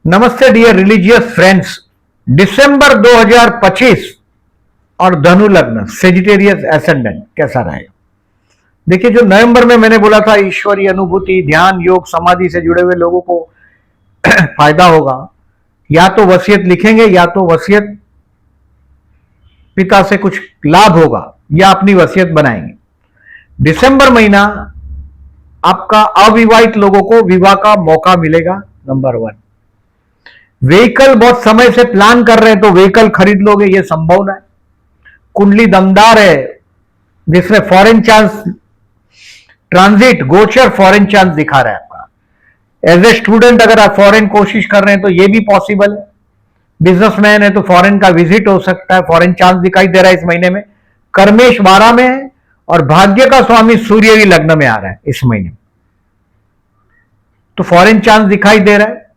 नमस्ते dear religious friends. दिसंबर 2025 और धनु लग्न सेजिटेरियस एसेंडेंट कैसा रहेगा? देखिए, जो नवंबर में मैंने बोला था ईश्वरीय अनुभूति, ध्यान, योग, समाधि से जुड़े हुए लोगों को फायदा होगा। या तो वसीयत लिखेंगे या तो वसीयत पिता से कुछ लाभ होगा या अपनी वसीयत बनाएंगे। दिसंबर महीना आपका अविवाहित लोगों को विवाह का मौका मिलेगा। नंबर 1, व्हीकल बहुत समय से प्लान कर रहे हैं तो व्हीकल खरीद लोगे, ये संभावना है। कुंडली दमदार है जिसमें फॉरेन चांस, ट्रांजिट, गोचर फॉरेन चांस दिखा रहा है आपका। एज ए स्टूडेंट अगर आप फॉरेन कोशिश कर रहे हैं तो ये भी पॉसिबल है। बिजनेसमैन है तो फॉरेन का विजिट हो सकता है। फॉरेन चांस दिखाई दे रहा है इस महीने में। कर्मेश 12 में है और भाग्य का स्वामी सूर्य भी लग्न में आ रहा है इस महीने, तो फॉरेन चांस दिखाई दे रहा है।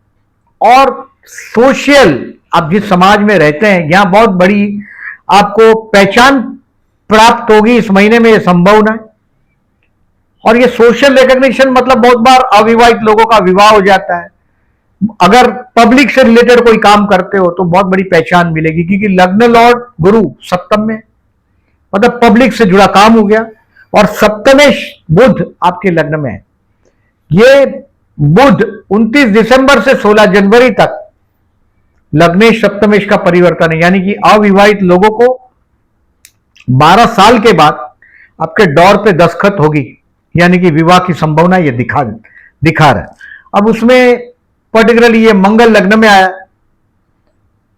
और सोशल, आप जिस समाज में रहते हैं यहां बहुत बड़ी आपको पहचान प्राप्त होगी इस महीने में, यह संभावना है। और ये सोशल रिकॉग्निशन मतलब बहुत बार अविवाहित लोगों का विवाह हो जाता है। अगर पब्लिक से रिलेटेड कोई काम करते हो तो बहुत बड़ी पहचान मिलेगी, क्योंकि लग्न लॉर्ड गुरु सप्तम में, मतलब पब्लिक से जुड़ा काम हो गया। और सप्तमेश बुध आपके लग्न में है। ये बुध 29 दिसंबर से 16 जनवरी तक लग्नेश सप्तमेश का परिवर्तन है, यानी कि अविवाहित लोगों को 12 साल के बाद आपके डोर पे दस्तखत होगी, यानी कि विवाह की संभावना ये दिखा रहा है। अब उसमें पर्टिकुलरली ये मंगल लग्न में आया,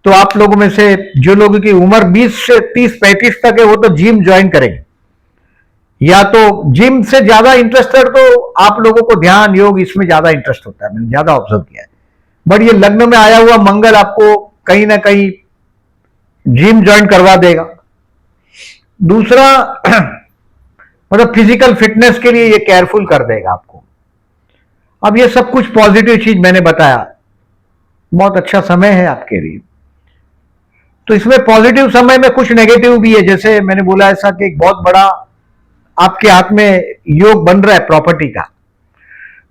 तो आप लोगों में से जो लोगों की उम्र 20 से 30-35 तक है वो तो जिम ज्वाइन करेंगे, या तो जिम से ज्यादा इंटरेस्टेड तो आप लोगों को ध्यान, योग, इसमें ज्यादा इंटरेस्ट होता है, मैंने ज्यादा ऑब्जर्व किया है। बट ये लग्न में आया हुआ मंगल आपको कहीं ना कहीं जिम ज्वाइन करवा देगा। दूसरा मतलब फिजिकल फिटनेस के लिए ये केयरफुल कर देगा आपको। अब ये सब कुछ पॉजिटिव चीज मैंने बताया, बहुत अच्छा समय है आपके लिए। तो इसमें पॉजिटिव समय में कुछ नेगेटिव भी है, जैसे मैंने बोला ऐसा कि एक बहुत बड़ा आपके हाथ में योग बन रहा है प्रॉपर्टी का,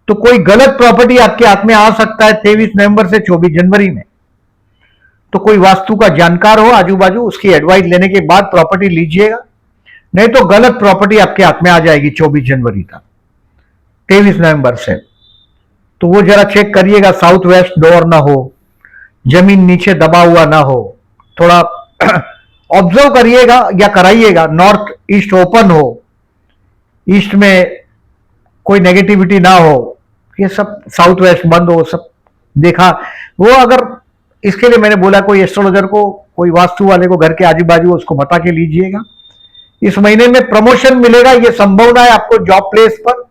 तो कोई गलत प्रॉपर्टी आपके हाथ में आ सकता है 23 नवंबर से 24 जनवरी में। तो कोई वास्तु का जानकार हो आजू बाजू, उसकी एडवाइस लेने के बाद प्रॉपर्टी लीजिएगा, नहीं तो गलत प्रॉपर्टी आपके हाथ में आ जाएगी 24 जनवरी तक, 23 नवंबर से। तो वो जरा चेक करिएगा, साउथ वेस्ट डोर ना हो, जमीन नीचे दबा हुआ ना हो, थोड़ा ऑब्जर्व करिएगा या कराइएगा। नॉर्थ ईस्ट ओपन हो, ईस्ट में कोई नेगेटिविटी ना हो, ये सब साउथ वेस्ट बंद हो, सब देखा वो। अगर इसके लिए मैंने बोला कोई एस्ट्रोलॉजर को, कोई वास्तु वाले को घर के आजू बाजू उसको बता के लीजिएगा। इस महीने में प्रमोशन मिलेगा, ये संभावना है आपको जॉब प्लेस पर।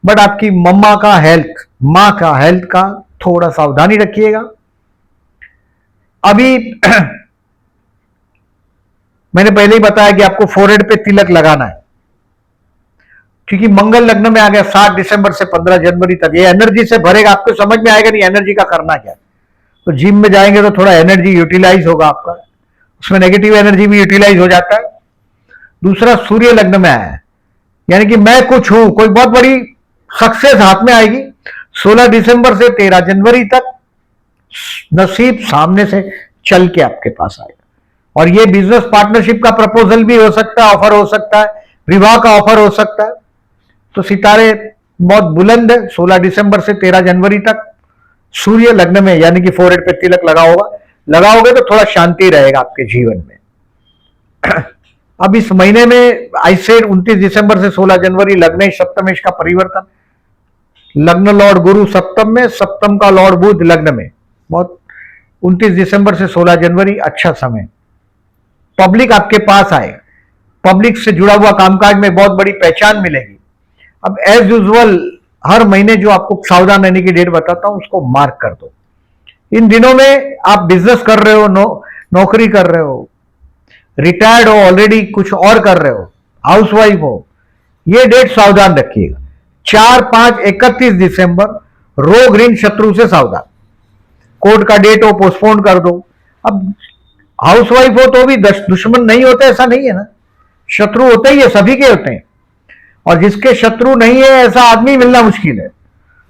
बट आपकी मम्मा का हेल्थ, मां का हेल्थ का थोड़ा सावधानी रखिएगा। अभी मैंने पहले ही बताया कि आपको फोरहेड पे तिलक लगाना है, क्योंकि मंगल लग्न में आ गया 7 दिसंबर से 15 जनवरी तक। ये एनर्जी से भरेगा, आपको समझ में आएगा नहीं एनर्जी का करना क्या है। तो जिम में जाएंगे तो थोड़ा एनर्जी यूटिलाइज होगा आपका, उसमें नेगेटिव एनर्जी भी यूटिलाइज हो जाता है। दूसरा, सूर्य लग्न में आया है, यानी कि मैं कुछ हूं, कोई बहुत बड़ी सक्सेस हाथ में आएगी 16 दिसंबर से 13 जनवरी तक। नसीब सामने से चल के आपके पास आएगा, और ये बिजनेस पार्टनरशिप का प्रपोजल भी हो सकता है, ऑफर हो सकता है, विवाह का ऑफर हो सकता है। तो सितारे बहुत बुलंद है 16 दिसंबर से 13 जनवरी तक सूर्य लग्न में, यानी कि फोरहेड पे तिलक लगाओगे तो थोड़ा शांति रहेगा आपके जीवन में। अब इस महीने में आई सेड 29 दिसंबर से 16 जनवरी लग्नेश सप्तमेश का परिवर्तन। लग्न लॉर्ड गुरु सप्तम में, सप्तम का लॉर्ड बुध लग्न में। बहुत 29 दिसंबर से 16 जनवरी अच्छा समय। पब्लिक आपके पास आए, पब्लिक से जुड़ा हुआ कामकाज में बहुत बड़ी पहचान मिलेगी। अब एज यूजुअल हर महीने जो आपको सावधान रहने की डेट बताता हूं उसको मार्क कर दो। इन दिनों में आप बिजनेस कर रहे हो, नौकरी कर रहे हो, रिटायर्ड हो, ऑलरेडी कुछ और कर रहे हो, हाउसवाइफ हो, ये डेट सावधान रखिएगा। 4, 5, 31 दिसंबर रोग ऋण शत्रु से सावधान। कोर्ट का डेट हो पोस्टपोन कर दो। अब हाउसवाइफ हो तो भी दुश्मन नहीं होते ऐसा नहीं है ना, शत्रु होते ही है, सभी के होते हैं। और जिसके शत्रु नहीं है ऐसा आदमी मिलना मुश्किल है,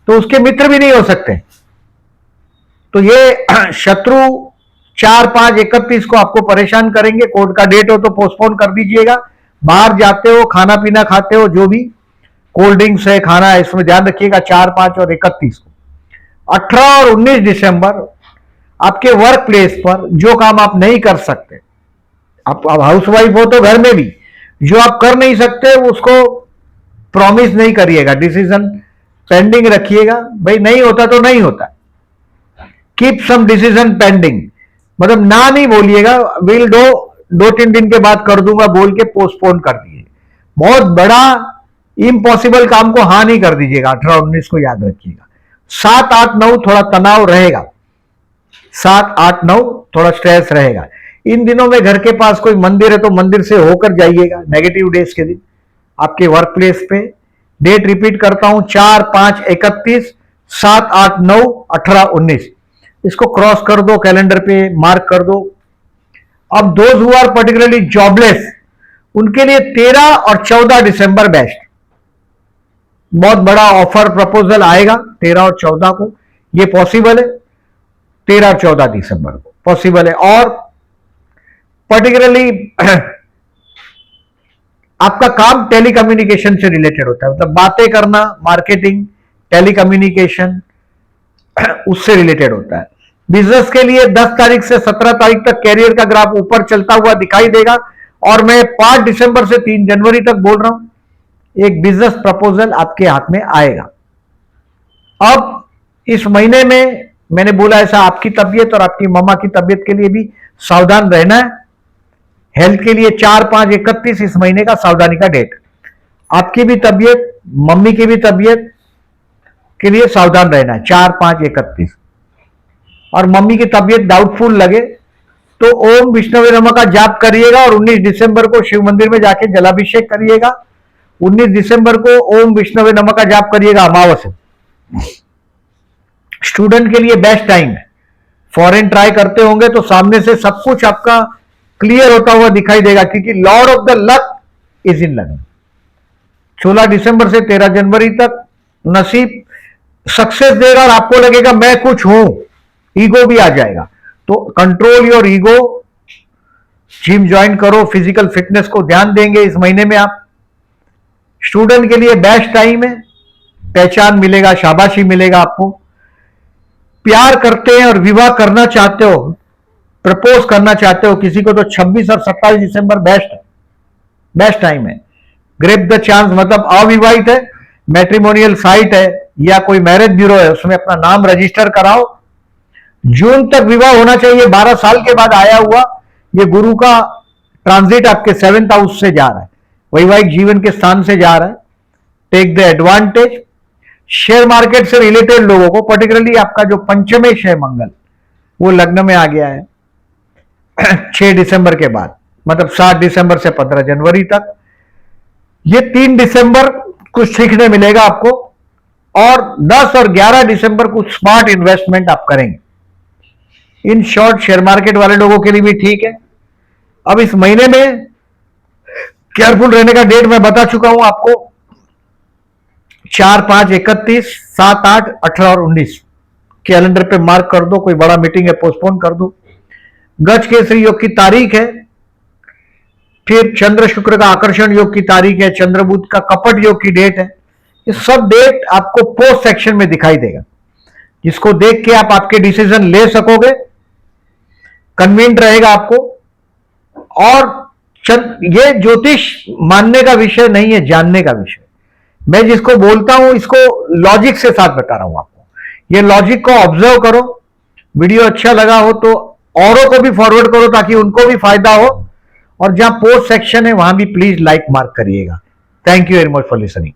तो उसके मित्र भी नहीं हो सकते। तो ये शत्रु 4-5-31 को आपको परेशान करेंगे। कोर्ट का डेट हो तो पोस्टपोन कर दीजिएगा। बाहर जाते हो, खाना पीना खाते हो, जो भी कोल्ड ड्रिंक्स है, खाना है, इसमें ध्यान रखिएगा। 4-5 और 31 को। 18 और 19 दिसंबर आपके वर्क प्लेस पर जो काम आप नहीं कर सकते, आप हाउस वाइफ हो तो घर में भी जो आप कर नहीं सकते उसको प्रॉमिस नहीं करिएगा, डिसीजन पेंडिंग रखिएगा। भाई नहीं होता तो नहीं होता, कीप सम डिसीजन पेंडिंग, मतलब ना नहीं बोलिएगा, विल डो 2-3 दिन के बाद कर दूंगा बोल के पोस्टपोन कर दिए। बहुत बड़ा इम्पॉसिबल काम को हाँ नहीं कर दीजिएगा। 18-19 को याद रखिएगा। 7-8-9 थोड़ा तनाव रहेगा, 7-8-9 थोड़ा स्ट्रेस रहेगा। इन दिनों में घर के पास कोई मंदिर है तो मंदिर से होकर जाइएगा नेगेटिव डेज के दिन आपके वर्क प्लेस पे। डेट रिपीट करता हूं, 4-5-31, 7-8-9, 18-19, इसको क्रॉस कर दो, कैलेंडर पे मार्क कर दो। अब those who are particularly jobless उनके लिए 13 और 14 दिसंबर बेस्ट। बहुत बड़ा ऑफर प्रपोजल आएगा 13 और 14 को, ये पॉसिबल है। 13 और 14 दिसंबर को पॉसिबल है। और पर्टिकुलरली आपका काम टेलीकम्युनिकेशन से रिलेटेड होता है, मतलब बातें करना, मार्केटिंग, टेलीकम्युनिकेशन, उससे रिलेटेड होता है। बिजनेस के लिए 10 तारीख से 17 तारीख तक कैरियर का ग्राफ ऊपर चलता हुआ दिखाई देगा। और मैं 5 दिसंबर से 3 जनवरी तक बोल रहा हूं, एक बिजनेस प्रपोजल आपके हाथ में आएगा। अब इस महीने में मैंने बोला ऐसा, आपकी तबीयत और आपकी मम्मा की तबीयत के लिए भी सावधान रहना है। हेल्थ के लिए 4-5-31 इस महीने का सावधानी का डेट। आपकी भी तबीयत, मम्मी की भी तबीयत के लिए सावधान रहना है 4-5-31। और मम्मी की तबीयत डाउटफुल लगे तो ओम विष्णवे नमः का जाप करिएगा और 19 दिसंबर को शिव मंदिर में जाके जलाभिषेक करिएगा। 19 दिसंबर को ओम विष्णवे नमः का जाप करिएगा अमावस्या। स्टूडेंट के लिए बेस्ट टाइम है। फॉरेन ट्राई करते होंगे तो सामने से सब कुछ आपका क्लियर होता हुआ दिखाई देगा, क्योंकि Lord of the luck is in लग्न। 16 दिसंबर से 13 जनवरी तक नसीब सक्सेस देगा और आपको लगेगा मैं कुछ हूं, ईगो भी आ जाएगा। तो control your ego, gym join करो, फिजिकल फिटनेस को ध्यान देंगे इस महीने में आप। स्टूडेंट के लिए बेस्ट टाइम है, पहचान मिलेगा, शाबाशी मिलेगा आपको। प्यार करते हैं और विवाह करना चाहते हो, प्रपोज करना चाहते हो किसी को, तो 26 और 27 दिसंबर बेस्ट है, बेस्ट टाइम है। ग्रेप द चांस, मतलब अविवाहित है, मैट्रिमोनियल साइट है या कोई मैरिज ब्यूरो है, उसमें अपना नाम रजिस्टर कराओ। जून तक विवाह होना चाहिए। 12 साल के बाद आया हुआ ये गुरु का ट्रांजिट आपके 7th हाउस से जा रहा है, वैवाहिक जीवन के स्थान से जा रहा है। Take the advantage. Share market से रिलेटेड लोगों को, पर्टिकुलरली आपका जो पंचमेश है मंगल, वो लग्न में आ गया है 6 दिसंबर के बाद, मतलब 7 दिसंबर से 15 जनवरी तक। ये 3 दिसंबर कुछ सीखने मिलेगा आपको, और 10 और 11 दिसंबर कुछ स्मार्ट इन्वेस्टमेंट आप करेंगे। इन शॉर्ट शेयर मार्केट वाले लोगों के लिए भी ठीक है। अब इस महीने में केयरफुल रहने का डेट मैं बता चुका हूं आपको, 4-5-31, 7-8, 18 और 19 कैलेंडर पे मार्क कर दो। कोई बड़ा मीटिंग है पोस्टपोन कर दो। गज केसरी योग की तारीख है, फिर चंद्र शुक्र का आकर्षण योग की तारीख है, चंद्र बुध का कपट योग की डेट है। ये सब डेट आपको पोस्ट सेक्शन में दिखाई देगा, जिसको देख के आप आपके डिसीजन ले सकोगे, कन्वीनियंट रहेगा आपको। और ये ज्योतिष मानने का विषय नहीं है, जानने का विषय। मैं जिसको बोलता हूं इसको लॉजिक से साथ बता रहा हूं आपको। ये लॉजिक को ऑब्जर्व करो। वीडियो अच्छा लगा हो तो औरों को भी फॉरवर्ड करो ताकि उनको भी फायदा हो। और जहां पोस्ट सेक्शन है वहां भी प्लीज लाइक मार्क करिएगा। Thank you very much for listening.